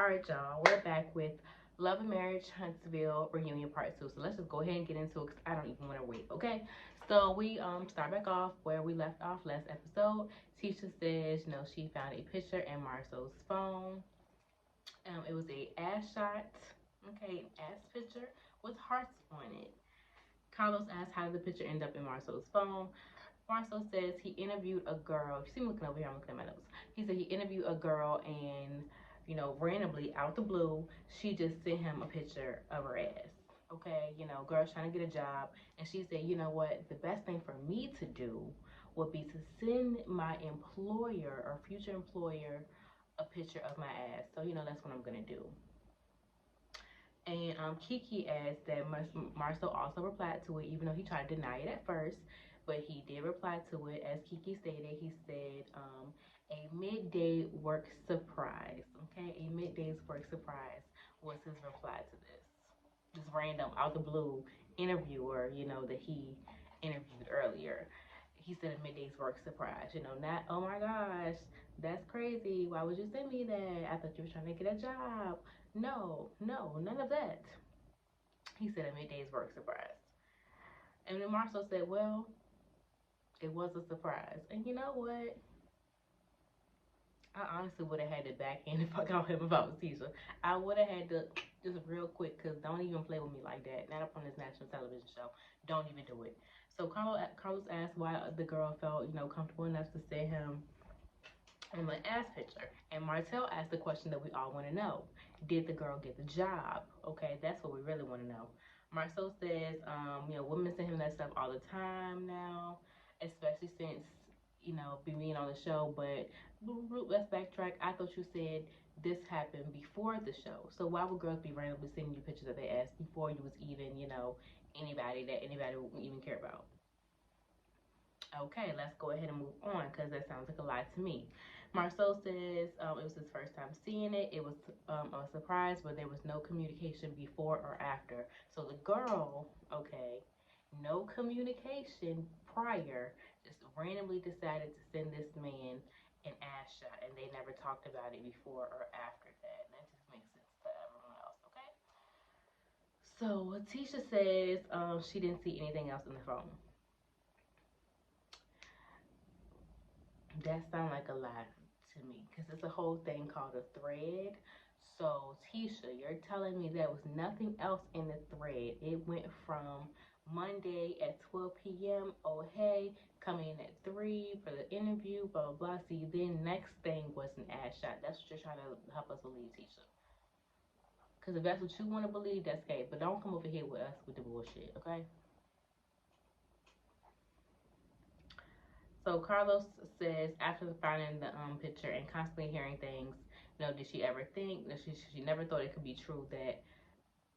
Alright, y'all, we're back with Love and Marriage Huntsville Reunion Part 2. So let's just go ahead and get into it because I don't even want to wait, okay? So we start back off where we left off last episode. Tisha says, you know, she found a picture in Marcel's phone. It was a ass shot, okay, ass picture with hearts on it. Carlos asked how did the picture end up in Marcel's phone. Marcel says he interviewed a girl. You see me looking over here, I'm looking at my notes. He said he interviewed a girl and, you know, randomly out the blue, she just sent him a picture of her ass. Okay, you know, girl's trying to get a job, and she said, you know what, the best thing for me to do would be to send my employer or future employer a picture of my ass. So, you know, that's what I'm gonna do. And Kiki adds that Marcel also replied to it, even though he tried to deny it at first, but he did reply to it. As Kiki stated, he said, a midday work surprise. Okay, a midday work surprise was his reply to this. This random, out the blue interviewer, you know, that he interviewed earlier. He said a midday's work surprise, you know, not, oh my gosh, that's crazy. Why would you send me that? I thought you were trying to get a job. No, none of that. He said a midday's work surprise. And then Marcel said, well, it was a surprise. And you know what? I honestly would have had to backhand if I got him about Tisha. I would have had to, just real quick, because don't even play with me like that. Not up on this national television show. Don't even do it. So Carlos asked why the girl felt, you know, comfortable enough to send him on the ass picture. And Martel asked the question that we all want to know. Did the girl get the job? Okay, that's what we really want to know. Marcel says, you know, women send him that stuff all the time now, especially since, you know, being on the show. But let's backtrack. I thought you said this happened before the show. So why would girls be randomly sending you pictures of their ass before you was even, you know, anybody would even care about? Okay, let's go ahead and move on because that sounds like a lie to me. Marcel says it was his first time seeing it. It was a surprise, but there was no communication before or after. So the girl, okay, no communication prior, just randomly decided to send this man an ass shot, and they never talked about it before or after that. And that just makes sense to everyone else, okay? So Tisha says she didn't see anything else in the phone. That sounds like a lie to me because it's a whole thing called a thread. So Tisha, you're telling me there was nothing else in the thread. It went from Monday at 12 p.m. Oh hey, coming in at 3 for the interview, blah blah blah. See, then next thing was an ass shot. That's what you're trying to help us believe, Tisha. Because if that's what you want to believe, that's okay. But don't come over here with us with the bullshit, okay? So Carlos says after finding the picture and constantly hearing things, you know, did she ever think that she never thought it could be true that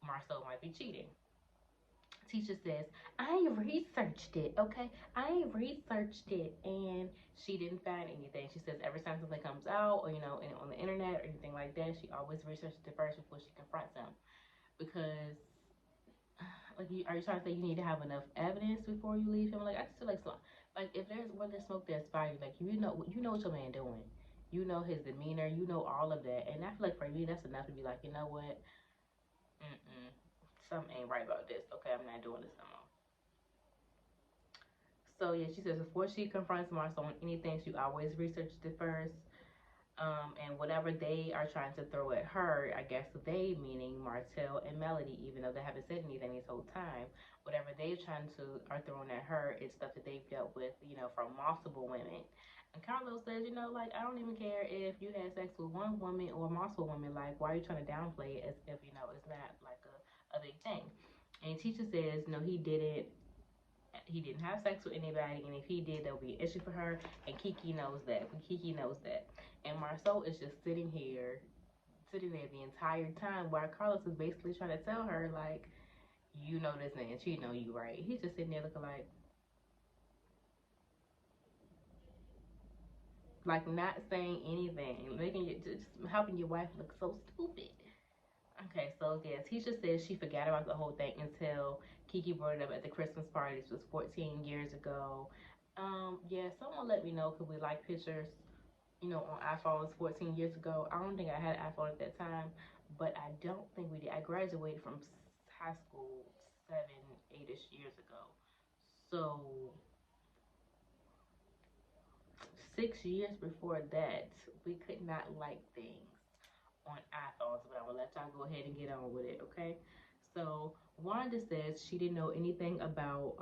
Marcel might be cheating? Tisha says, I ain't researched it, okay? I ain't researched it, and she didn't find anything. She says every time something comes out, or, you know, on the internet or anything like that, she always researches it first before she confronts him. Because, like, are you trying to say you need to have enough evidence before you leave him? Like, I just feel like if there's where there's smoke, there's fire. Like, you know what your man doing. You know his demeanor. You know all of that. And I feel like for me, that's enough to be like, you know what? Something ain't right about this. Okay, I'm not doing this no more. So yeah, she says before she confronts Marcel on anything, she always researched it first. And whatever they are trying to throw at her, I guess they, meaning Martel and Melody, even though they haven't said anything this whole time, whatever they're trying to are throwing at her is stuff that they've dealt with, you know, from multiple women. And Carlos says, you know, like, I don't even care if you had sex with one woman or multiple women. Like, why are you trying to downplay it as if, you know, it's not like a big thing? And Tisha says, no, he didn't have sex with anybody, and if he did, that would be an issue for her, and Kiki knows that. Kiki knows that. And Marcel is just sitting there the entire time while Carlos is basically trying to tell her, like, you know this man cheating on you, right? He's just sitting there looking like not saying anything, making you just helping your wife look so stupid. Okay, so yeah, Tisha says she forgot about the whole thing until Kiki brought it up at the Christmas party. This was 14 years ago. Yeah, someone let me know, could we like pictures you know, on iPhones 14 years ago. I don't think I had an iPhone at that time, but I don't think we did. I graduated from high school 7, 8-ish years ago. So 6 years before that, we could not like things on iPhones, but I'm gonna let y'all go ahead and get on with it, okay? So Wanda says she didn't know anything about,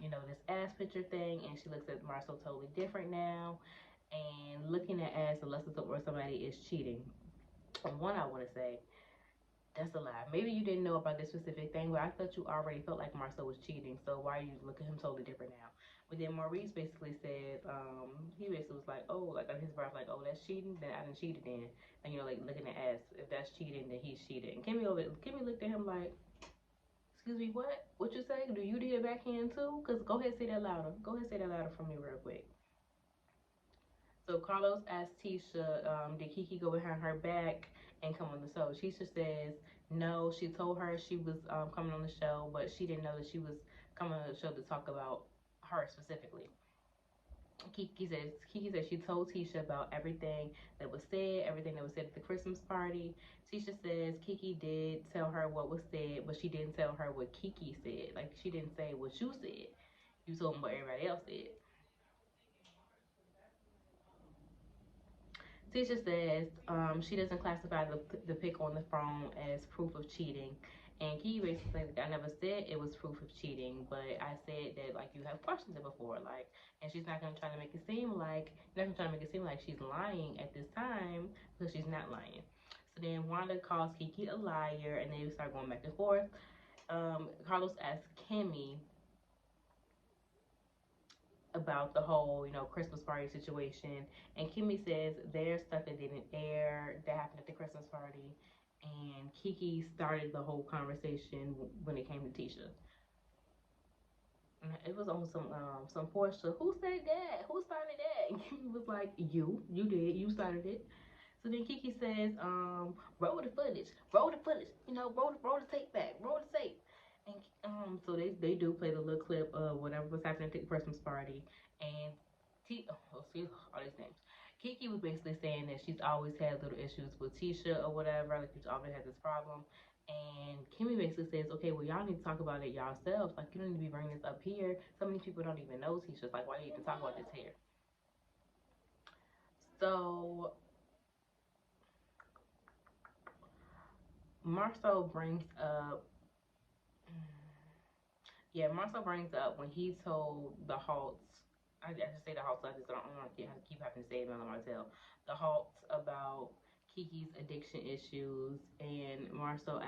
you know, this ass picture thing, and she looks at Marcel totally different now, and looking at ass unless it's where somebody is cheating. And one, I want to say that's a lie. Maybe you didn't know about this specific thing, but I thought you already felt like Marcel was cheating. So why are you looking at him totally different now? But then Maurice basically said, he basically was like, oh, like on his breath, like, oh, that's cheating. Then I didn't cheat then. And you know, like looking at ass, if that's cheating, then he's cheating. And Kimmy looked at him like, excuse me, what? What you say? Do you need a backhand too? Cause go ahead, say that louder. Go ahead, say that louder for me real quick. So Carlos asked Tisha, did Kiki go behind her back and come on the show? Tisha says no. She told her she was coming on the show, but she didn't know that she was coming on the show to talk about her specifically. Kiki says she told Tisha about everything that was said, everything that was said at the Christmas party. Tisha says Kiki did tell her what was said, but she didn't tell her what Kiki said. Like she didn't say what you said. You told them what everybody else said. Tisha says she doesn't classify the pic on the phone as proof of cheating. And Key basically says, I never said it was proof of cheating, but I said that like you have questioned it before, like, and she's not gonna try to make it seem like she's lying at this time because she's not lying. So then Wanda calls Kiki a liar, and they start going back and forth. Carlos asks Kimmy about the whole, you know, Christmas party situation. And Kimmy says there's stuff that didn't air that happened at the Christmas party. And Kiki started the whole conversation when it came to Tisha. And it was on some Portia. Who said that? Who started that? And Kimmy was like, you did, you started it. So then Kiki says, roll the footage, you know, roll the tape back, roll the tape. And so they do play the little clip of whatever was happening at the Christmas party. And excuse all these names. Kiki was basically saying that she's always had little issues with Tisha or whatever, like she's always had this problem. And Kimmy basically says, okay, well, y'all need to talk about it yourselves. Like, you don't need to be bringing this up here. So many people don't even know Tisha. Like, why do you need to talk about this here? So Marcel brings up, Marcel brings up when he told the Halts, I just say the Halts, I just don't want to keep having to say it on Marcel, the Halts about Kiki's addiction issues, and Marcel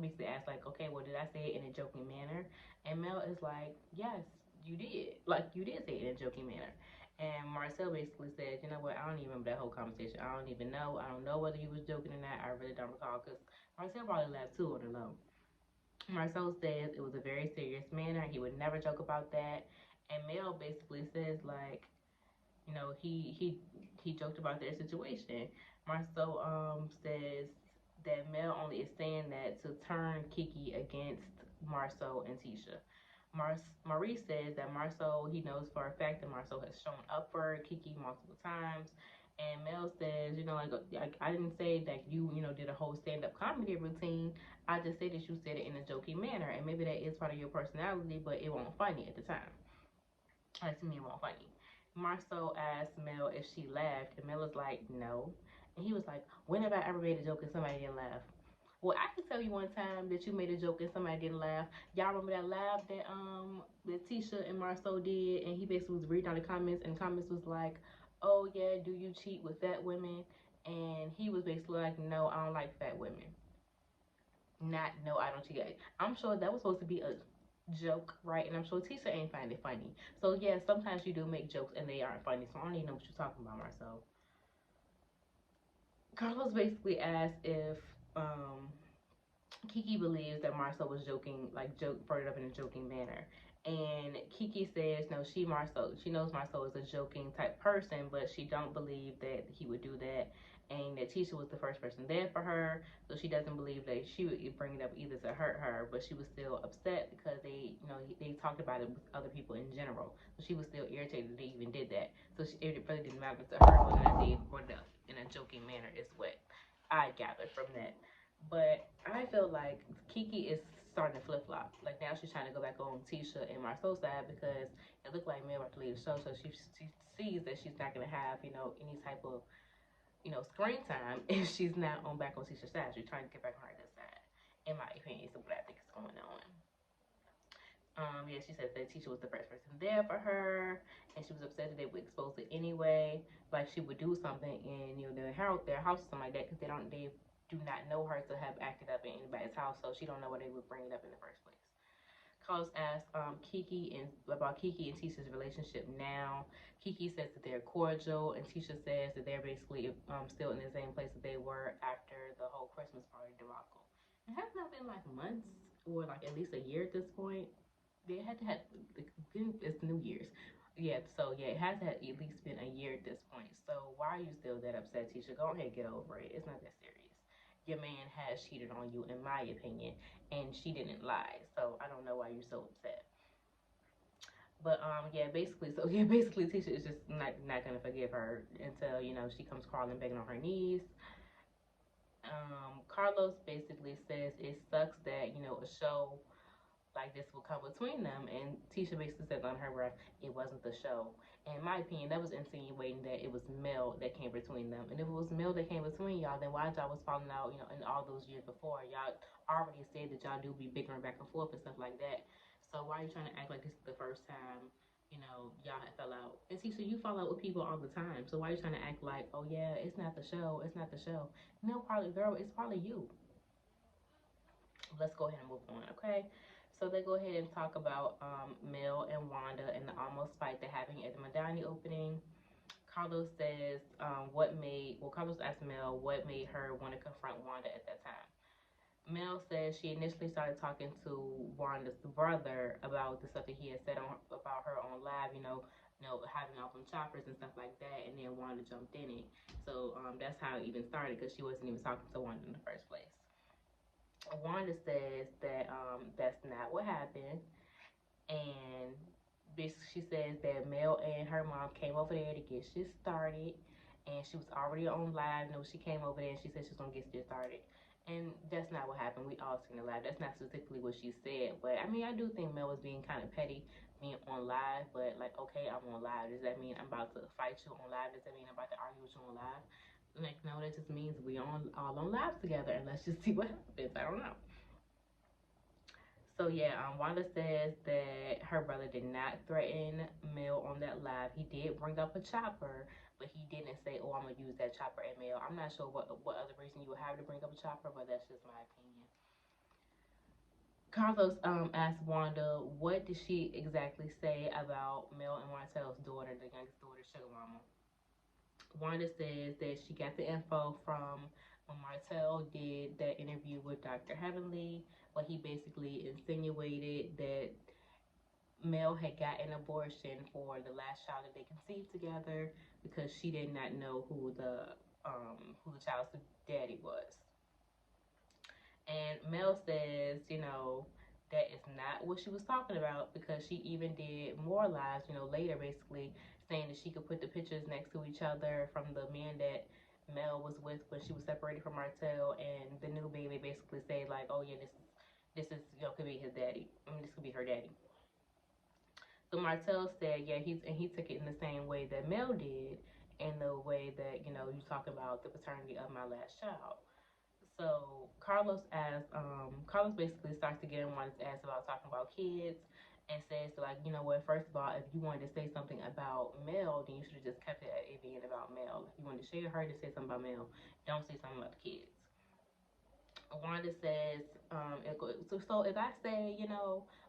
basically asked, like, okay, well, did I say it in a joking manner? And Mel is like, yes, you did. Like, you did say it in a joking manner. And Marcel basically said, you know what, I don't even remember that whole conversation. I don't even know. I don't know whether you was joking or not. I really don't recall, because Marcel probably laughed too on the low. Marcel says it was a very serious manner. He would never joke about that. And Mel basically says, like, you know, he joked about their situation. Marcel says that Mel only is saying that to turn Kiki against Marcel and Tisha. Maurice says that Marcel, he knows for a fact that Marcel has shown up for Kiki multiple times. And Mel says, you know, like I didn't say that you know, did a whole stand-up comedy routine. I just said that you said it in a joking manner. And maybe that is part of your personality, but it won't funny at the time. To me, it won't funny. Marcel asked Mel if she laughed, and Mel was like, no. And he was like, when have I ever made a joke and somebody didn't laugh? Well, I can tell you one time that you made a joke and somebody didn't laugh. Y'all remember that laugh that Tisha and Marcel did, and he basically was reading all the comments, and the comments was like, oh yeah, do you cheat with fat women? And he was basically like, no, I don't like fat women. Not, no, I don't cheat. I'm sure that was supposed to be a joke, right? And I'm sure Tisha ain't find it funny. So yeah, sometimes you do make jokes and they aren't funny. So I don't even know what you're talking about, Marcel. Carlos basically asked if Kiki believes that Marcel was joking, like brought it up in a joking manner. And Kiki says no, she knows Marcel is a joking type person, but she don't believe that he would do that. and that Tisha was the first person there for her, so she doesn't believe that she would bring it up either to hurt her, but she was still upset because they talked about it with other people in general, so she was still irritated that they even did that. So it really didn't matter to her whether or not they brought it up in a joking manner, is what I gathered from that. But I feel like Kiki is starting to flip flop. Like now she's trying to go back on Tisha and Marcel's side because it looked like Mel about to leave the show, so she sees that she's not gonna have any type of screen time if she's not on back on Tisha's side. She's trying to get back on her side, in my opinion. So what I think is going on. Yeah, she said that Tisha was the first person there for her, and she was upset that they would expose it anyway. Like she would do something in their house or something like that, because they do not know her to have acted up in anybody's house, so she don't know why they would bring it up in the first place. Carlos asked about Kiki and Tisha's relationship now. Kiki says that they're cordial, and Tisha says that they're basically still in the same place that they were after the whole Christmas party debacle. It has not been like months or like at least a year at this point. They had to have it's New Year's. Yeah, so yeah, it has had at least been a year at this point. So why are you still that upset, Tisha? Go ahead, get over it. It's not that serious. Your man has cheated on you, in my opinion, and she didn't lie. So I don't know why you're so upset. But basically Tisha is just not gonna forgive her until she comes crawling, begging on her knees. Carlos basically says it sucks that a show like this will come between them, and Tisha basically says on her breath, it wasn't the show. In my opinion, that was insinuating that it was Mel that came between them. And if it was Mel that came between y'all, then why y'all was falling out, in all those years before? Y'all already said that y'all do be bickering back and forth and stuff like that. So why are you trying to act like this is the first time, y'all had fell out? And Tisha, you fall out with people all the time. So why are you trying to act like, oh yeah, it's not the show, it's not the show? No, probably, girl, it's probably you. Let's go ahead and move on, okay? So they go ahead and talk about Mel and Wanda and the almost fight they're having at the Madani opening. Carlos says, Carlos asked Mel what made her want to confront Wanda at that time. Mel says she initially started talking to Wanda's brother about the stuff that he had said about her on live, having off them choppers and stuff like that, and then Wanda jumped in it. So that's how it even started, because she wasn't even talking to Wanda in the first place. Wanda says that that's not what happened, and basically she says that Mel and her mom came over there to get shit started, and she was already on live. She came over there and she said she was gonna get shit started, and that's not what happened. We all seen the live. That's not specifically what she said, but I mean, I do think Mel was being kind of petty being on live. But like, okay, I'm on live. Does that mean I'm about to fight you on live? Does that mean I'm about to argue with you on live? Like, no, that just means we all on live together, and let's just see what happens. I don't know. So yeah, Wanda says that her brother did not threaten Mel on that live. He did bring up a chopper, but he didn't say, "Oh, I'm gonna use that chopper at Mel." I'm not sure what other reason you would have to bring up a chopper, but that's just my opinion. Carlos asked Wanda, what did she exactly say about Mel and Martel's daughter, the youngest daughter, Sugar Mama? Wanda says that she got the info from when Martel did that interview with Dr. Heavenly, where he basically insinuated that Mel had got an abortion for the last child that they conceived together, because she did not know who the child's daddy was. And Mel says, that is not what she was talking about, because she even did more lives, later, basically saying that she could put the pictures next to each other from the man that Mel was with when she was separated from Martel, and the new baby basically said like, oh yeah, this is could be his daddy. I mean, this could be her daddy. So Martel said, yeah, he took it in the same way that Mel did, in the way that you talk about the paternity of my last child. So Carlos basically starts to get in one's ass about talking about kids, and says like, you know what, first of all, if you wanted to say something about Mel, then you should have just kept it at the end about Mel. If you wanted to share her to say something about Mel, don't say something about the kids. Wanda says, so if I say,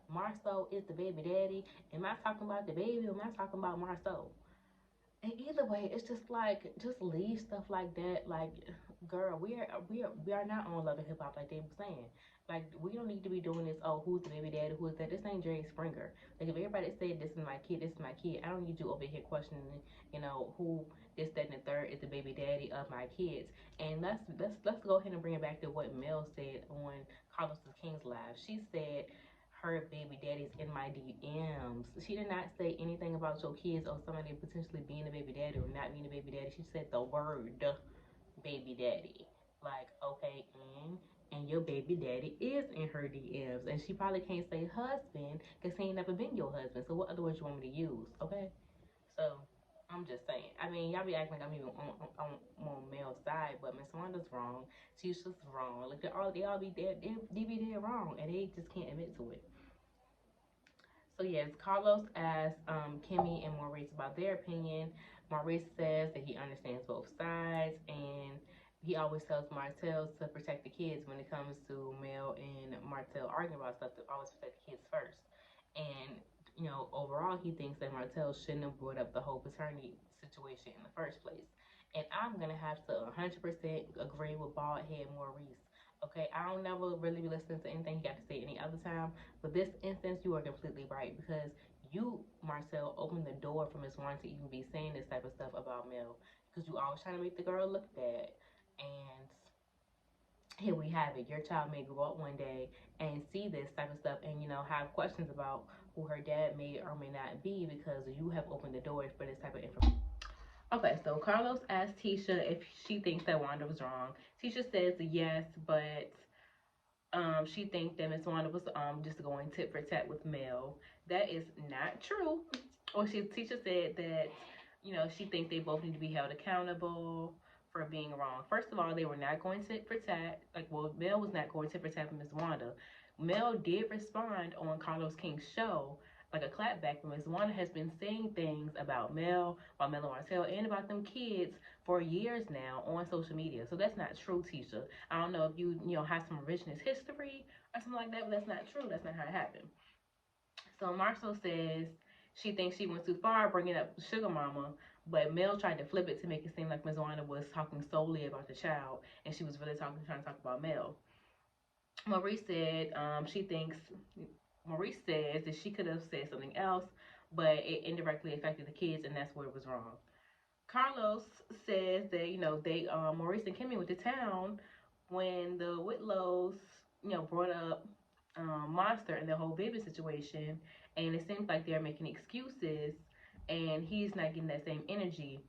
Marceau is the baby daddy, am I talking about the baby or am I talking about Marceau? And either way, it's just like, just leave stuff like that. Like, girl, we are not on Love and Hip Hop like they were saying. Like, we don't need to be doing this. Oh, who's the baby daddy? Who's that? This ain't Jerry Springer. Like, if everybody said this is my kid, this is my kid. I don't need you over here questioning, who this, that, and the third is the baby daddy of my kids. And let's go ahead and bring it back to what Mel said on Carlos King's live. She said her baby daddy's in my DMs. She did not say anything about your kids or somebody potentially being a baby daddy or not being a baby daddy. She said the word baby daddy. Like, okay, and your baby daddy is in her DMs. And she probably can't say husband because he ain't never been your husband. So what other words you want me to use? Okay? So I'm just saying. I mean, y'all be acting like I'm even on Mel's side, but Miss Wanda's wrong. Tisha's wrong. Like, they all be dead. They be dead wrong, and they just can't admit to it. So yes, Carlos asked Kimmy and Maurice about their opinion. Maurice says that he understands both sides, and he always tells Martell to protect the kids when it comes to Mel and Martell arguing about stuff, to always protect the kids first. And overall, he thinks that Martell shouldn't have brought up the whole paternity situation in the first place. And I'm gonna have to 100% agree with bald head Maurice. Okay, I don't never really be listening to anything he got to say any other time. But this instance, you are completely right because you, Marcel, opened the door for Miss Warren to even be saying this type of stuff about Mel because you always trying to make the girl look bad. And here we have it. Your child may grow up one day and see this type of stuff and, have questions about who her dad may or may not be because you have opened the door for this type of information. Okay, so Carlos asked Tisha if she thinks that Wanda was wrong. Tisha says yes, but she thinks that Miss Wanda was just going tit for tat with Mel. That is not true. Or Tisha said that she thinks they both need to be held accountable for being wrong. First of all, they were not going tit for tat. Mel was not going tit for tat with Miss Wanda. Mel did respond on Carlos King's show, like a clapback, but Miss Wanda has been saying things about Mel and Martell, and about them kids for years now on social media. So that's not true, Tisha. I don't know if you have some revisionist history or something like that, but that's not true. That's not how it happened. So Marcel says she thinks she went too far bringing up Sugar Mama, but Mel tried to flip it to make it seem like Ms. Wanda was talking solely about the child, and she was really trying to talk about Mel. Maurice said Maurice says that she could have said something else, but it indirectly affected the kids, and that's where it was wrong. Carlos says that they Maurice and Kimmy went to town when the Whitlows brought up Monster and the whole baby situation, and it seems like they're making excuses, and he's not getting that same energy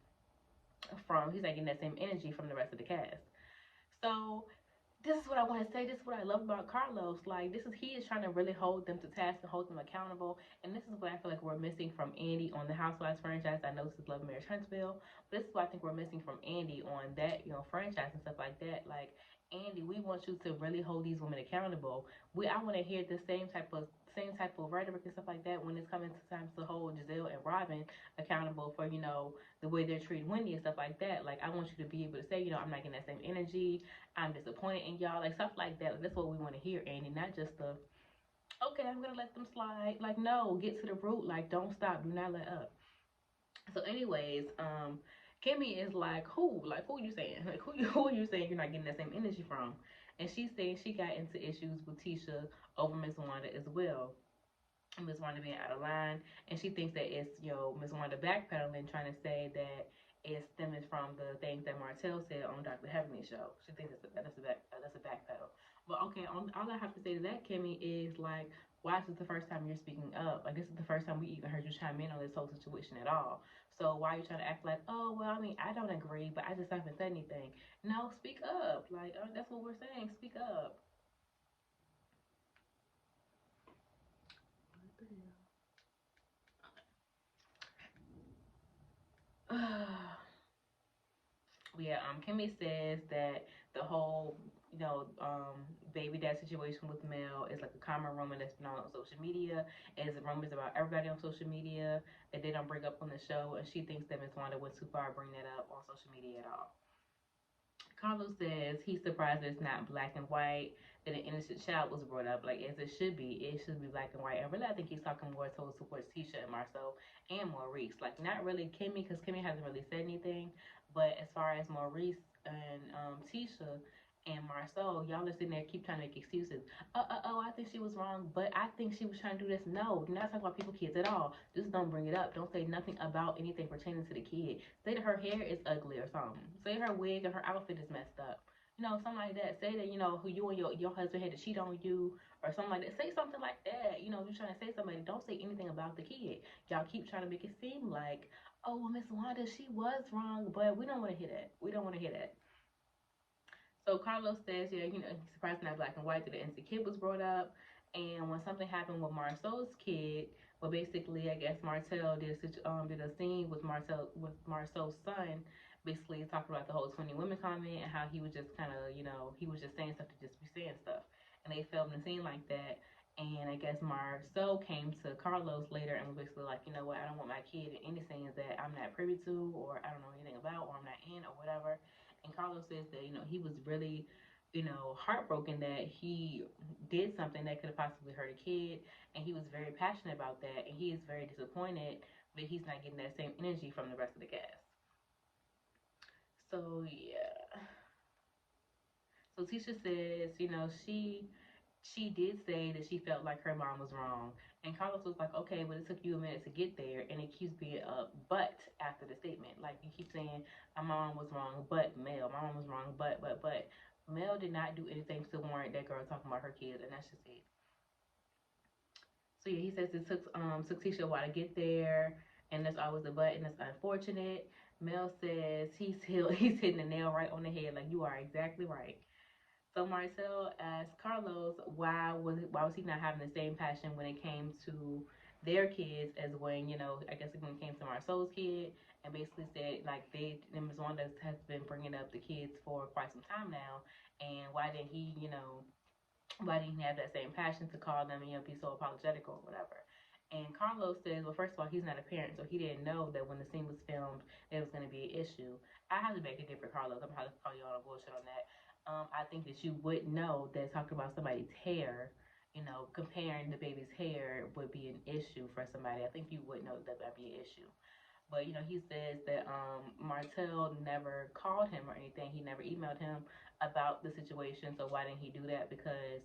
from the rest of the cast. So this is what I want to say. This is what I love about Carlos. Like, he is trying to really hold them to task and hold them accountable. And this is what I feel like we're missing from Andy on the Housewives franchise. I know this is Love and Marriage Huntsville, but this is what I think we're missing from Andy on that, franchise and stuff like that. Like, Andy, we want you to really hold these women accountable. I want to hear the same type of rhetoric and stuff like that when it's coming to times to hold Giselle and Robin accountable for, the way they're treating Wendy and stuff like that. Like, I want you to be able to say, I'm not getting that same energy. I'm disappointed in y'all, like stuff like that. Like, that's what we want to hear, Andy, not just the okay, I'm gonna let them slide. Like, no, get to the root. Like, don't stop, do not let up. So, anyways, Kimmy is like, who are you saying? Like, who are you saying you're not getting that same energy from? And she's saying she got into issues with Tisha over Miss Wanda as well. Miss Wanda being out of line, and she thinks that it's Miss Wanda backpedaling, trying to say that it's stemming from the things that Martell said on Dr. Heavenly's show. She thinks that's a backpedal. But okay, all I have to say to that, Kimmy, is like, why is this the first time you're speaking up? Like, this is the first time we even heard you chime in on this whole situation at all. So why are you trying to act like, oh well, I mean, I don't agree, but I just haven't said anything? No, speak up. Like, that's what we're saying. Speak up. Yeah, Kimmy says that the whole, baby dad situation with Mel is like a common rumor that's been on social media. It's rumors about everybody on social media that they don't bring up on the show, and she thinks that Miss Wanda went too far bringing that up on social media at all. Carlos says he's surprised it's not black and white, that an innocent child was brought up, like as it should be. It should be black and white. And really, I think he's talking more towards Tisha and Marcel and Maurice. Like, not really Kimmy, because Kimmy hasn't really said anything. But as far as Maurice and Tisha and Marcel, y'all are sitting there keep trying to make excuses. I think she was wrong, but I think she was trying to do this. No, do not talk about people's kids at all. Just don't bring it up. Don't say nothing about anything pertaining to the kid. Say that her hair is ugly or something. Say her wig and her outfit is messed up. You know, something like that. Say that, you know, who you and your husband had to cheat on you or something like that. Say something like that. You know, you're trying to say somebody. Don't say anything about the kid. Y'all keep trying to make it seem like, oh, well, Miss Wanda, she was wrong, but we don't want to hear that. We don't want to hear that. So Carlos says, yeah, you know, he's surprised not black and white that the innocent kid was brought up. And when something happened with Marcel's kid, well, basically, I guess Marcel did a scene with Marcel's son, basically talking about the whole 20 women comment and how he was just kind of, you know, he was just saying stuff to just be saying stuff. And they filmed a scene like that. And I guess Marcel came to Carlos later and was basically like, you know what, I don't want my kid in any scenes that I'm not privy to or I don't know anything about or I'm not in or whatever. And Carlos says that, you know, he was really, you know, heartbroken that he did something that could have possibly hurt a kid. And he was very passionate about that. And he is very disappointed that he's not getting that same energy from the rest of the cast. So, yeah. So Tisha says, you know, she did say that she felt like her mom was wrong. And Carlos was like, okay, but it took you a minute to get there. And it keeps being a but after the statement. Like, you keep saying, my mom was wrong, but Mel. My mom was wrong, but. Mel did not do anything to warrant that girl talking about her kids, and that's just it. So, yeah, he says it took Tisha a while to get there, and that's always a but, and that's unfortunate. Mel says he's hitting the nail right on the head. Like, you are exactly right. So Marcel asked Carlos why was he not having the same passion when it came to their kids as when, you know, I guess when it came to Marcel's kid, and basically said like Ms. Wanda has been bringing up the kids for quite some time now, and why didn't he have that same passion to call them and, you know, be so apologetic or whatever. And Carlos says, well, first of all, he's not a parent, so he didn't know that when the scene was filmed, there was going to be an issue. I have to make a different Carlos. I'm going to call you all bullshit on that. I think that you would know that talking about somebody's hair, you know, comparing the baby's hair would be an issue for somebody. I think you would know that that'd be an issue. But, you know, he says that Martel never called him or anything. He never emailed him about the situation. So why didn't he do that? Because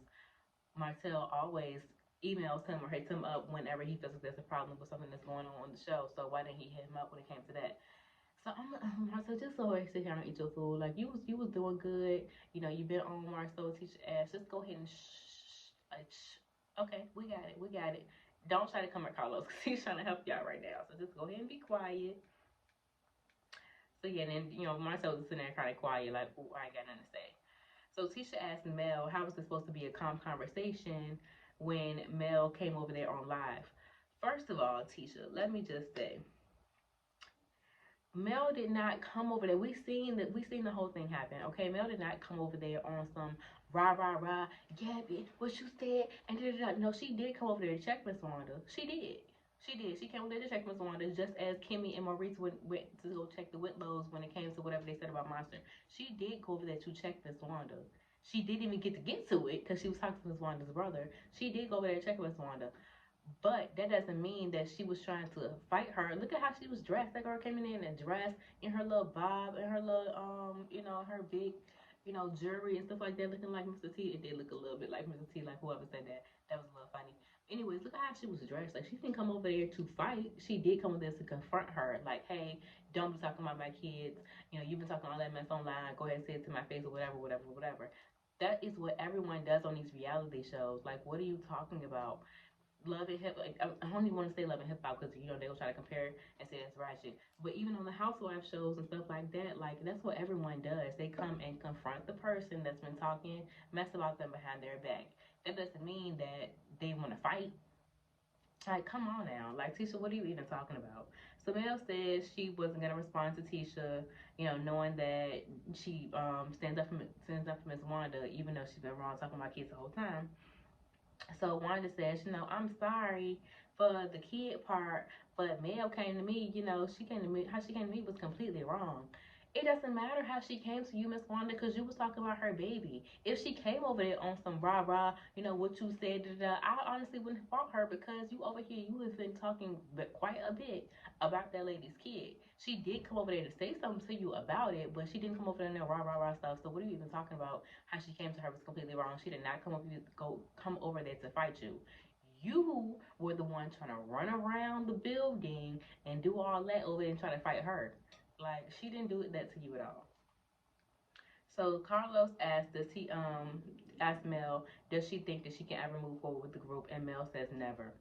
Martel always emails him or hits him up whenever he feels like there's a problem with something that's going on the show. So why didn't he hit him up when it came to that? So I'm like, Marcel, just go ahead and sit here and eat your food. Like, you was doing good. You know, you've been on Marcel teacher ass. Just go ahead and Okay, we got it. We got it. Don't try to come at Carlos because he's trying to help y'all right now. So just go ahead and be quiet. So yeah, then, you know, Marcel was sitting there kind of quiet, like, oh, I ain't got nothing to say. So Tisha asked Mel, how was it supposed to be a calm conversation when Mel came over there on live? First of all, Tisha, let me just say, Mel did not come over there. We seen the whole thing happen. Okay, Mel did not come over there on some rah, Gabby, what you said, and da. No, she did come over there to check Miss Wanda. She did. She came over there to check Miss Wanda, just as Kimmy and Maurice went to go check the Whitlows when it came to whatever they said about Monster. She did go over there to check Miss Wanda. She didn't even get to it because she was talking to Miss Wanda's brother. She did go over there to check Miss Wanda. But that doesn't mean that she was trying to fight her. Look at how she was dressed. That girl came in a dress, in her little bob, and her little, you know, her big, you know, jewelry and stuff like that, looking like Mr. T. It did look a little bit like Mr. T, like whoever said that. That was a little funny. Anyways, look at how she was dressed. Like, she didn't come over there to fight. She did come over there to confront her. Like, hey, don't be talking about my kids. You know, you've been talking all that mess online. Go ahead and say it to my face or whatever. That is what everyone does on these reality shows. Like, what are you talking about? Love and hip, like, I don't even want to say love and hip hop because, you know, they'll try to compare and say that's ratchet. But even on the housewife shows and stuff like that, like, that's what everyone does. They come and confront the person that's been talking mess about them behind their back. That doesn't mean that they want to fight. Like, come on now. Like, Tisha, what are you even talking about? So Mel says she wasn't gonna respond to Tisha, you know, knowing that she stands up for Miss Wanda, even though she's been wrong talking about kids the whole time. So Wanda says, you know, I'm sorry for the kid part, but Mel came to me, you know, she came to me, how she came to me was completely wrong. It doesn't matter how she came to you, Miss Wanda, because you was talking about her baby. If she came over there on some rah rah, you know what you said, I honestly wouldn't fault her because you over here, you have been talking quite a bit about that lady's kid. She did come over there to say something to you about it, but she didn't come over there and rah rah rah stuff. So what are you even talking about? How she came to her was completely wrong. She did not come over there to fight you. You were the one trying to run around the building and do all that over there and try to fight her. Like, she didn't do that to you at all. So Carlos asked, asked Mel, does she think that she can ever move forward with the group? And Mel says never.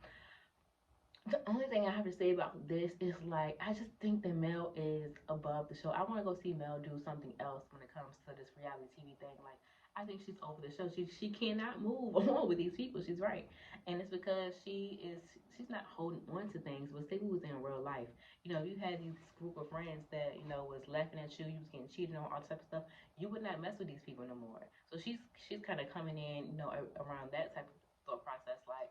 The only thing I have to say about this is, like, I just think that Mel is above the show. I want to go see Mel do something else when it comes to this reality TV thing. Like, I think she's over the show. She cannot move on with these people. She's right, and it's because she's not holding on to things. But say we was in real life, you know, you had these group of friends that you know was laughing at you, you was getting cheated on, all type of stuff. You would not mess with these people no more. So she's kind of coming in, you know, around that type of thought process. Like,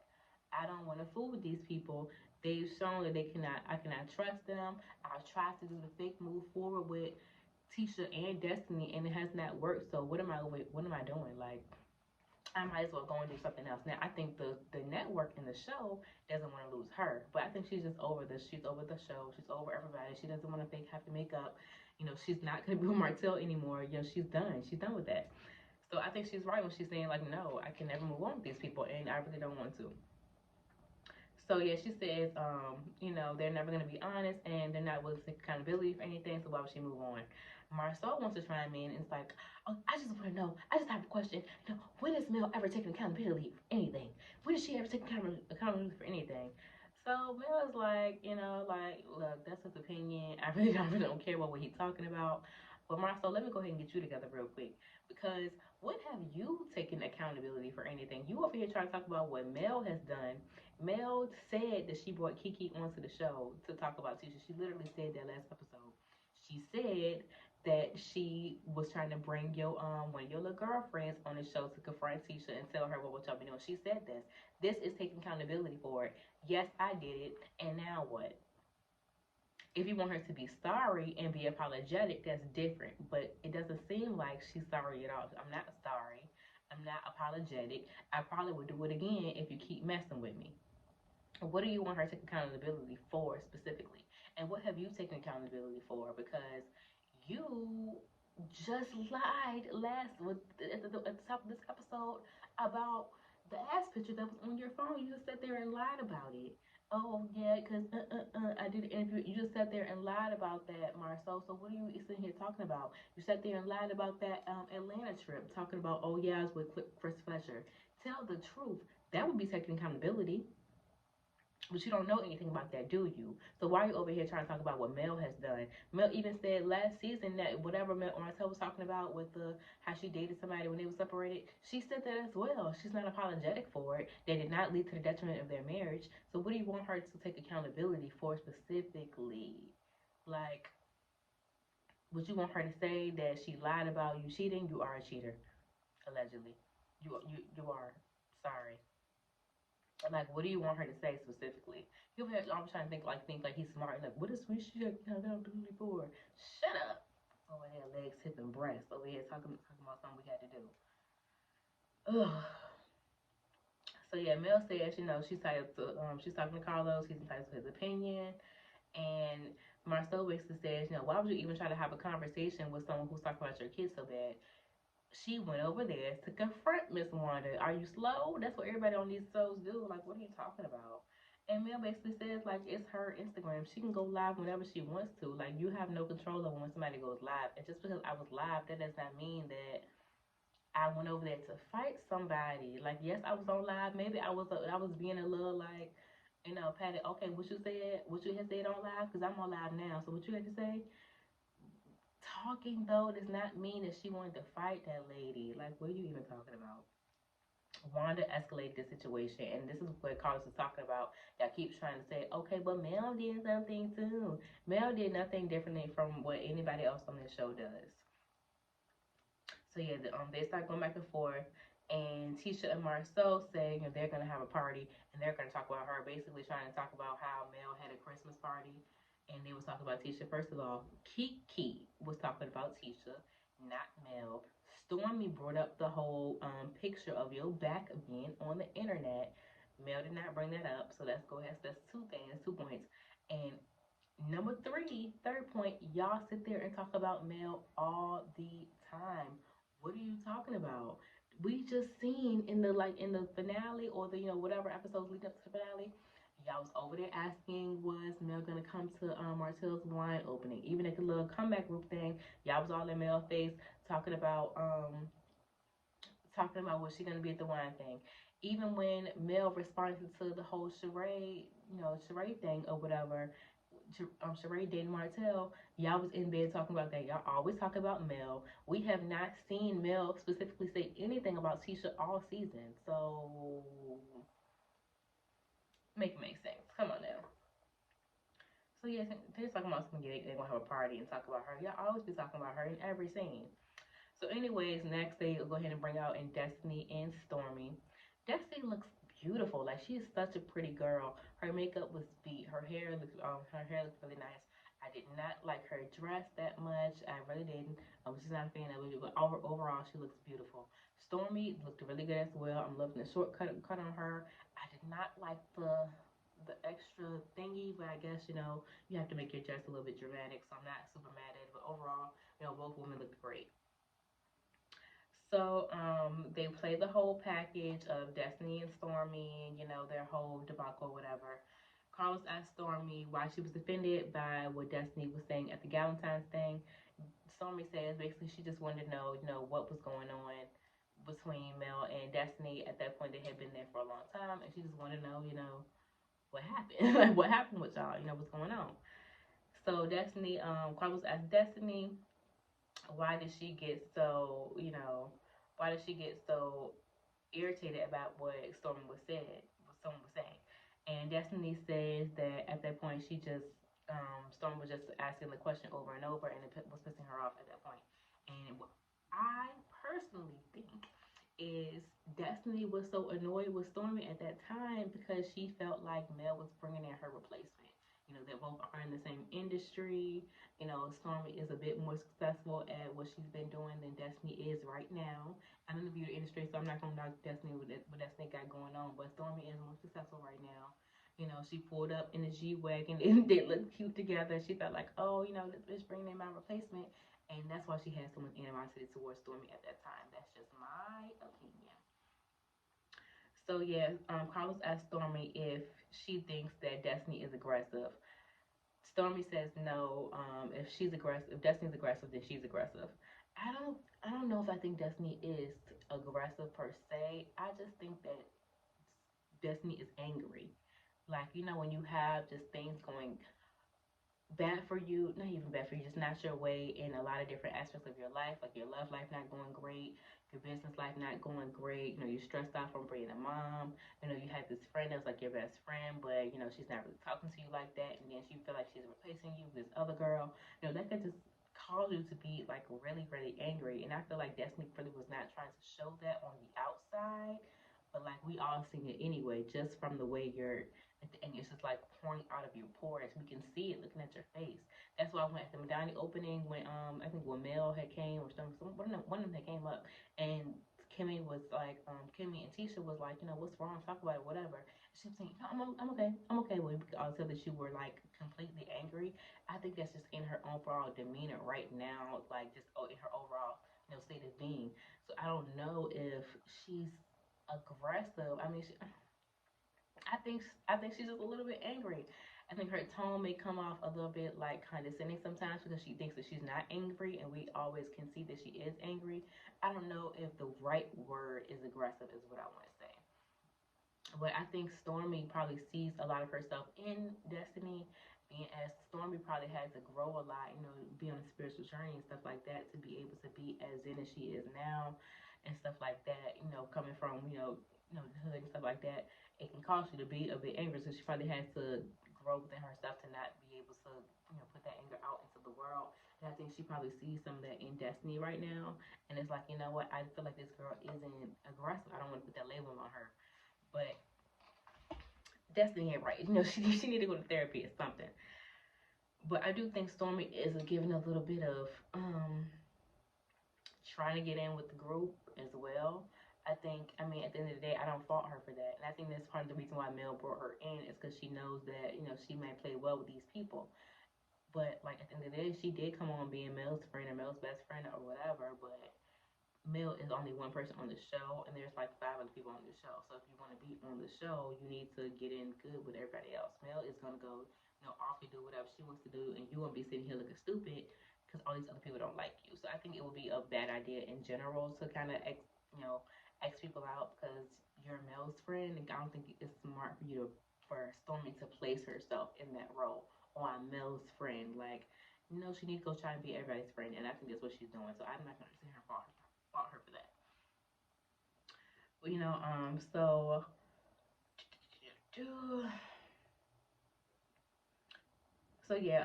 I don't want to fool with these people. They've shown that I cannot trust them. I've tried to do the fake move forward with Tisha and Destiny, and it has not worked. So what am I doing? Like, I might as well go and do something else. Now I think the network and the show doesn't want to lose her, but I think she's just over this. She's over the show. She's over everybody. She doesn't want to have to make up. You know, she's not gonna be with Martell anymore. You know, she's done. She's done with that. So I think she's right when she's saying, like, no, I can never move on with these people, and I really don't want to. So yeah, she says, you know, they're never gonna be honest and they're not willing to take accountability for anything, so why would she move on? Marcel wants to chime in and it's like, oh, I just wanna know, I just have a question. You know, when has Mel ever taken accountability for anything? When did she ever take accountability for anything? So Mel is like, you know, like, look, that's his opinion. I really don't care what he's talking about. But Marcel, let me go ahead and get you together real quick. Because when have you taken accountability for anything? You over here trying to talk about what Mel has done. Mel said that she brought Kiki onto the show to talk about Tisha. She literally said that last episode. She said that she was trying to bring your one of your little girlfriends on the show to confront Tisha and tell her what y'all be doing. She said this. This is taking accountability for it. Yes, I did it, and now what? If you want her to be sorry and be apologetic, that's different. But it doesn't seem like she's sorry at all. I'm not sorry. I'm not apologetic. I probably would do it again if you keep messing with me. What do you want her to take accountability for specifically? And what have you taken accountability for? Because you just lied at the top of this episode about the ass picture that was on your phone. You just sat there and lied about it. Oh yeah, because I did an interview. You just sat there and lied about that, Marcel. So what are you sitting here talking about? You sat there and lied about that Atlanta trip, talking about, oh yeah, I was with Chris Fletcher. Tell the truth. That would be taking accountability. But you don't know anything about that, do you? So why are you over here trying to talk about what Mel has done? Mel even said last season that whatever Martell was talking about with the how she dated somebody when they were separated, she said that as well. She's not apologetic for it. That did not lead to the detriment of their marriage. So what do you want her to take accountability for specifically? Like, would you want her to say that she lied about you cheating? You are a cheater, allegedly. You are. Sorry. Like, what do you want her to say specifically? He'll have I'm trying to think like he's smart. Like, what is we should do before? Shut up. Over here, legs, hip, and breast. Over here talking about something we had to do. Ugh. So yeah, Mel says, you know, she's talking to Carlos. He's entitled to his opinion, and Marcel basically says, you know, why would you even try to have a conversation with someone who's talking about your kids so bad? She went over there to confront Miss Wanda. Are you slow? That's what everybody on these shows do. Like, what are you talking about? And Mel basically says, like, it's her Instagram. She can go live whenever she wants to. Like, you have no control over when somebody goes live. And just because I was live, that does not mean that I went over there to fight somebody. Like, yes, I was on live. Maybe I was being a little, like, you know, patty. Okay, what you had said on live, because I'm on live now. So what you had to say? Talking though does not mean that she wanted to fight that lady. Like, what are you even talking about? Wanda escalated the situation, and this is what Carlos is talking about. That keeps trying to say, okay, but Mel did something too. Mel did nothing differently from what anybody else on this show does. So yeah, they start going back and forth, and Tisha and Marceau say, you know, they're gonna have a party, and they're gonna talk about her, basically trying to talk about how Mel had a Christmas party, and they was talking about Tisha. First of all, Kiki was talking about Tisha, not Mel. Stormy brought up the whole picture of your back again on the internet. Mel did not bring that up, so let's go ahead. So that's two things, 2 points. And number three, third point, y'all sit there and talk about Mel all the time. What are you talking about? We just seen in the finale or the whatever episodes leading up to the finale, y'all was over there asking was Mel gonna come to Martell's wine opening. Even at the little comeback group thing, y'all was all in Mel's face talking about was she gonna be at the wine thing. Even when Mel responded to the whole charade thing or whatever, Sheree dating Martell, y'all was in bed talking about that. Y'all always talk about Mel. We have not seen Mel specifically say anything about Tisha all season. So make it make sense. Come on now. So yeah, they're talking about spaghetti. They're gonna have a party and talk about her. Y'all always be talking about her in every scene. So anyways, next they go ahead and bring out in Destiny and Stormy. Destiny looks beautiful. Like she's such a pretty girl. Her makeup was beat. Her hair looks really nice. I did not like her dress that much. I really didn't. I was just not a fan of it. But overall, she looks beautiful. Stormy looked really good as well. I'm loving the short cut on her. I did not like the extra thingy, but I guess you have to make your dress a little bit dramatic. So I'm not super mad at it. But overall, both women looked great. So they play the whole package of Destiny and Stormy, their whole debacle or whatever. Carlos asked Stormy why she was offended by what Destiny was saying at the Galentine's thing. Stormy says basically she just wanted to know, what was going on between Mel and Destiny. At that point, they had been there for a long time, and she just wanted to know, what happened, like what happened with y'all, what's going on. So Destiny, Carlos asked Destiny why did she get so, irritated about what Stormy was saying. And Destiny says that at that point she just Storm was just asking the question over and over, and it was pissing her off at that point. And what I personally think is Destiny was so annoyed with Stormy at that time because she felt like Mel was bringing in her replacement. They both are in the same industry. Stormy is a bit more successful at what she's been doing than Destiny is right now. I'm in the beauty industry, so I'm not gonna knock Destiny with what Destiny got going on, but Stormy is more successful right now. She pulled up in the G-Wagon and they looked cute together. She felt like, oh, this bitch bringing in my replacement, and that's why she had so much animosity towards Stormy at that time. That's just my opinion. So yeah, Carlos asked Stormy if she thinks that Destiny is aggressive. Stormy says no. If Destiny's aggressive, then she's aggressive. I don't know if I think Destiny is aggressive per se. I just think that Destiny is angry. Like when you have just things going bad for you, not even bad for you, just not your way in a lot of different aspects of your life, like your love life not going great, your business life not going great, you're stressed out from being a mom, you have this friend that's like your best friend, but she's not really talking to you like that, and then she feel like she's replacing you with this other girl, that could just cause you to be like really, really angry. And I feel like Destiny really was not trying to show that on the outside, but like we all seen it anyway, just from the way and it's just like pouring out of your pores. We can see it looking at your face. That's why I went at the Madani opening when I think when Mel had came or one of them that came up, and Kimmy and Tisha was like, what's wrong? Talk about it, whatever. She was saying, no, I'm okay. I'm okay. When we could all tell that you were like completely angry. I think that's just in her overall demeanor right now, like just in her overall state of being. So I don't know if she's aggressive. I mean, I think she's just a little bit angry. I think her tone may come off a little bit like condescending sometimes because she thinks that she's not angry, and we always can see that she is angry. I don't know if the right word is aggressive, is what I want to say. But I think Stormy probably sees a lot of herself in Destiny, being as Stormy probably had to grow a lot, be on a spiritual journey and stuff like that to be able to be as zen as she is now and stuff like that, coming from, the hood and stuff like that. It can cause you to be a bit angry, so she probably has to grow within herself to not be able to, put that anger out into the world. And I think she probably sees some of that in Destiny right now. And it's like, what? I feel like this girl isn't aggressive. I don't want to put that label on her. But Destiny ain't right. She need to go to therapy or something. But I do think Stormy is giving a little bit of trying to get in with the group as well. I think, I mean, at the end of the day, I don't fault her for that. And I think that's part of the reason why Mel brought her in is because she knows that, she may play well with these people. But, like, at the end of the day, she did come on being Mel's friend or Mel's best friend or whatever. But Mel is only one person on the show, and there's like 5 other people on the show. So if you want to be on the show, you need to get in good with everybody else. Mel is going to go, off and do whatever she wants to do, and you won't be sitting here looking stupid because all these other people don't like you. So I think it would be a bad idea in general to kind of, X people out because you're Mel's friend. And I don't think it's smart for Stormy to place herself in that role on Mel's friend. Like, she needs to go try and be everybody's friend, and I think that's what she's doing. So I'm not going to sit her fault her for that. But, so yeah,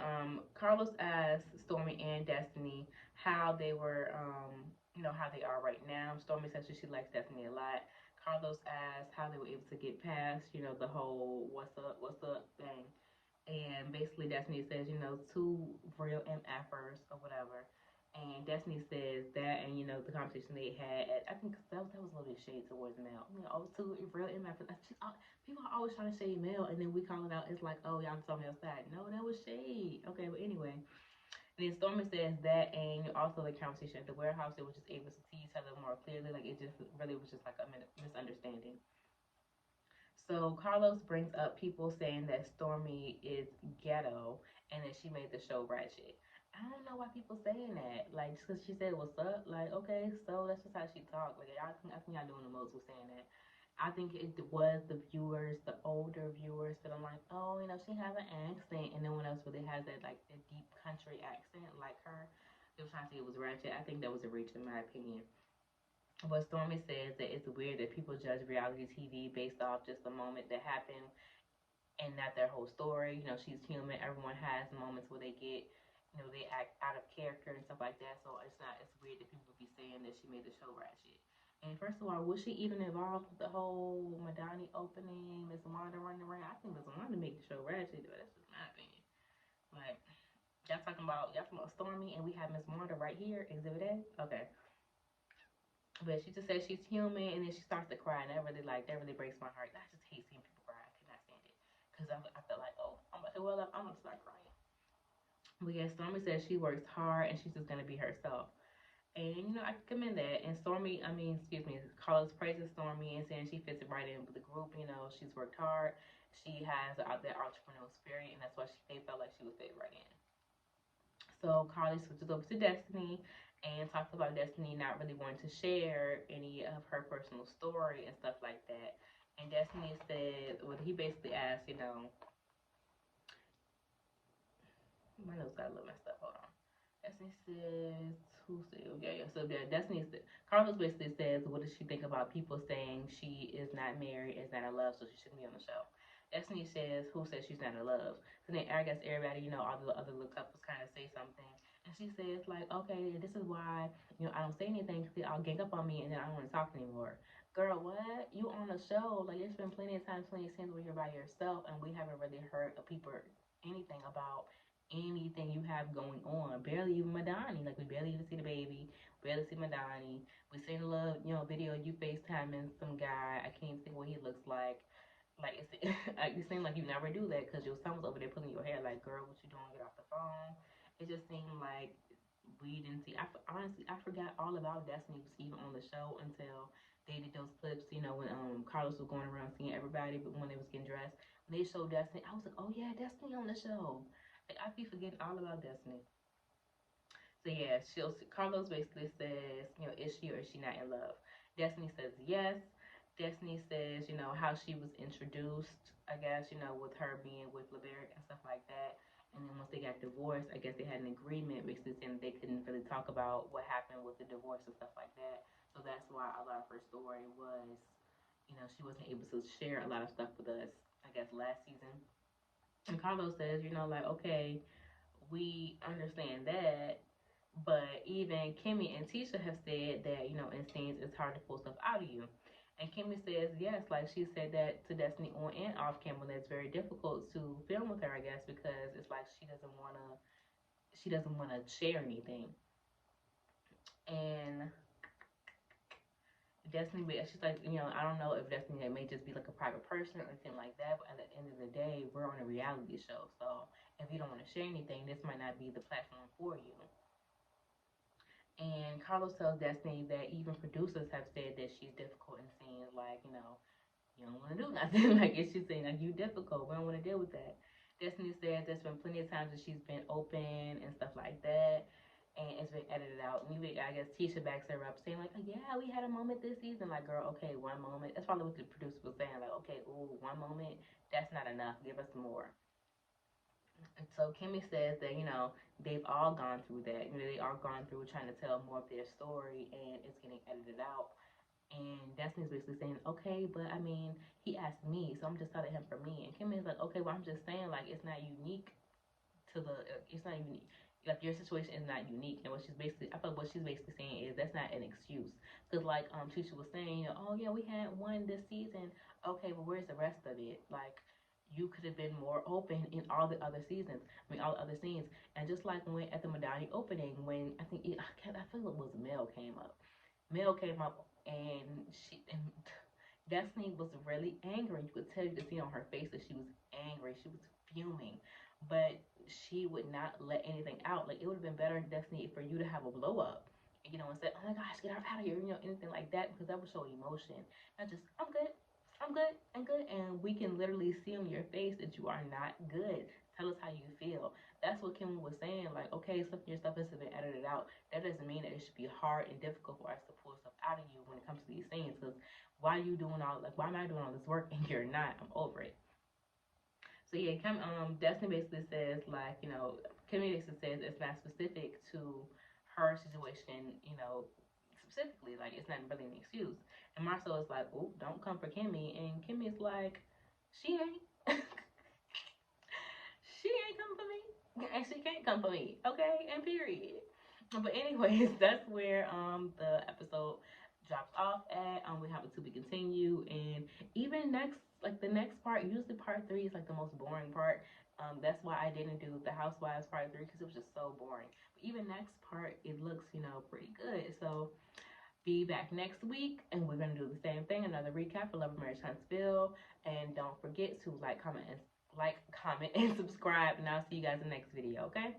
Carlos asked Stormy and Destiny how they were, how they are right now. Stormy says she likes Destiny a lot. Carlos asked how they were able to get past, the whole what's up thing. And basically Destiny says, two real MFers or whatever. And Destiny says that, and the conversation they had, I think that was a little bit shade towards Mel. Two real MFers. People are always trying to shade Mel, and then we call it out. It's like, oh, y'all on Mel's side. No, that was shade. Okay, but anyway. And then Stormy says that, and also the conversation at the warehouse, they were just able to see each other more clearly. Like, it just really was just like a misunderstanding. So Carlos brings up people saying that Stormy is ghetto and that she made the show ratchet. I don't know why people saying that. Like, just because she said what's up, like, okay, so that's just how she talked. Like, I think y'all doing the most with saying that. I think it was the viewers, the older viewers, that I'm like, oh, she has an accent, and no one else really has that, like, the deep country accent like her. They were trying to say it was ratchet. I think that was a reach, in my opinion. But Stormy says that it's weird that people judge reality TV based off just a moment that happened and not their whole story. She's human. Everyone has moments where they get, they act out of character and stuff like that. So it's weird that people would be saying that she made the show ratchet. And first of all, was she even involved with the whole Madani opening, Miss Wanda running around? I think Miss Wanda made the show ratchet, but that's just my opinion. Like, y'all talking about Stormy, and we have Miss Wanda right here, Exhibit A? Okay. But she just says she's human, and then she starts to cry, and that really breaks my heart. I just hate seeing people cry. I cannot stand it because I feel like, oh, I'm about to well up, I'm gonna start crying. But yeah, Stormy says she works hard and she's just gonna be herself, and I commend that. And Carlos praises Stormy and saying she fits it right in with the group. She's worked hard, she has that entrepreneurial spirit, and that's why they felt like she would fit right in. So Carly switches over to Destiny and talks about Destiny not really wanting to share any of her personal story and stuff like that. And Destiny said, well, he basically asked, my notes got a little messed up. Hold on. Destiny says, who said? Yeah. So yeah, Destiny said, Carlos basically says, what does she think about people saying she is not married, is not in love, so she shouldn't be on the show? Destiny says, who says she's not in love? So then I guess everybody, all the other little couples kind of say something. And she says, like, okay, this is why, I don't say anything because I'll gang up on me and then I don't want to talk anymore. Girl, what? You on the show. Like, there's been plenty of times, plenty of scenes where you're by yourself and we haven't really heard of people anything about anything you have going on. Barely even Madani. Like, we barely even see the baby. Barely see Madani. We seen a little, video of you FaceTiming some guy. I can't even think what he looks like. Like, it seemed like you never do that because your son was over there pulling your hair. Like, girl, what you doing? Get off the phone. It just seemed like we didn't see. Honestly, I forgot all about Destiny was even on the show until they did those clips. When Carlos was going around seeing everybody, but when they was getting dressed, when they showed Destiny, I was like, oh yeah, Destiny on the show. Like, I be forgetting all about Destiny. So yeah, Carlos basically says, is she or is she not in love? Destiny says yes. Destiny says, how she was introduced, I guess, with her being with LeBerick and stuff like that. And then once they got divorced, I guess they had an agreement basically saying they couldn't really talk about what happened with the divorce and stuff like that. So that's why a lot of her story was, she wasn't able to share a lot of stuff with us, I guess, last season. And Carlos says, like, okay, we understand that, but even Kimmy and Tisha have said that, in scenes it's hard to pull stuff out of you. And Kimmy says yes, like she said that to Destiny on and off camera. That's very difficult to film with her, I guess, because it's like she doesn't wanna share anything. And Destiny, she's like, you know, I don't know if Destiny may just be like a private person or anything like that, but at the end of the day, we're on a reality show. So if you don't want to share anything, this might not be the platform for you. And Carlos tells Destiny that even producers have said that she's difficult in scenes, like, you know, you don't want to do nothing. Like, it's just saying, like, you difficult. We don't want to deal with that. Destiny says there's been plenty of times that she's been open and stuff like that, and it's been edited out. And even, I guess Tisha backs her up, saying like, oh, yeah, we had a moment this season. Like, girl, okay, one moment. That's probably what the producer was saying. Like, okay, ooh, one moment, that's not enough. Give us more. And so Kimmy says that, you know, they've all gone through that. You know, they all gone through trying to tell more of their story, and it's getting edited out. And Destiny's basically saying, okay, but I mean, he asked me, so I'm just telling him for me. And Kimmy's like, okay, well, I'm just saying, like, it's not unique to the, it's not unique. Like, your situation is not unique. And what she's basically, I feel like what she's basically saying is that's not an excuse. Because, like, Tisha was saying, you know, oh, yeah, we had one this season. Okay, well, where's the rest of it? Like, you could have been more open in all the other seasons. I mean, all the other scenes. And just like when at the Madani opening, when I think, I feel it was Mel came up. Mel came up and Destiny was really angry. You could tell, you could see on her face that she was angry. She was fuming, but she would not let anything out. Like, it would have been better, Destiny, for you to have a blow up, you know, and say, "Oh my gosh, get her out of here," you know, anything like that, because that would show emotion. Not just, "I'm good, I'm good, I'm good," and we can literally see on your face that you are not good. Tell us how you feel. That's what Kim was saying. Like, okay, some of your stuff has been edited out. That doesn't mean that it should be hard and difficult for us to pull stuff out of you when it comes to these things. Because why are you doing all, like, why am I doing all this work and you're not? I'm over it. So yeah, Destiny basically says, like, you know, Kimmy basically says it's not specific to her situation, you know, specifically. Like, it's not really an excuse. And Marcel is like, oh, don't come for Kimmy. And Kimmy's like, she ain't. She ain't come for me, and she can't come for me. Okay, and period. But anyways, that's where the episode drops off at. We have a to be continue, and even next, like the next part, usually part 3 is like the most boring part. That's why I didn't do the Housewives part 3, because it was just so boring. But even next part, it looks, you know, pretty good. So be back next week, and we're gonna do the same thing, another recap for Love and Marriage Huntsville. And don't forget to like, comment, and subscribe. And I'll see you guys in the next video. Okay.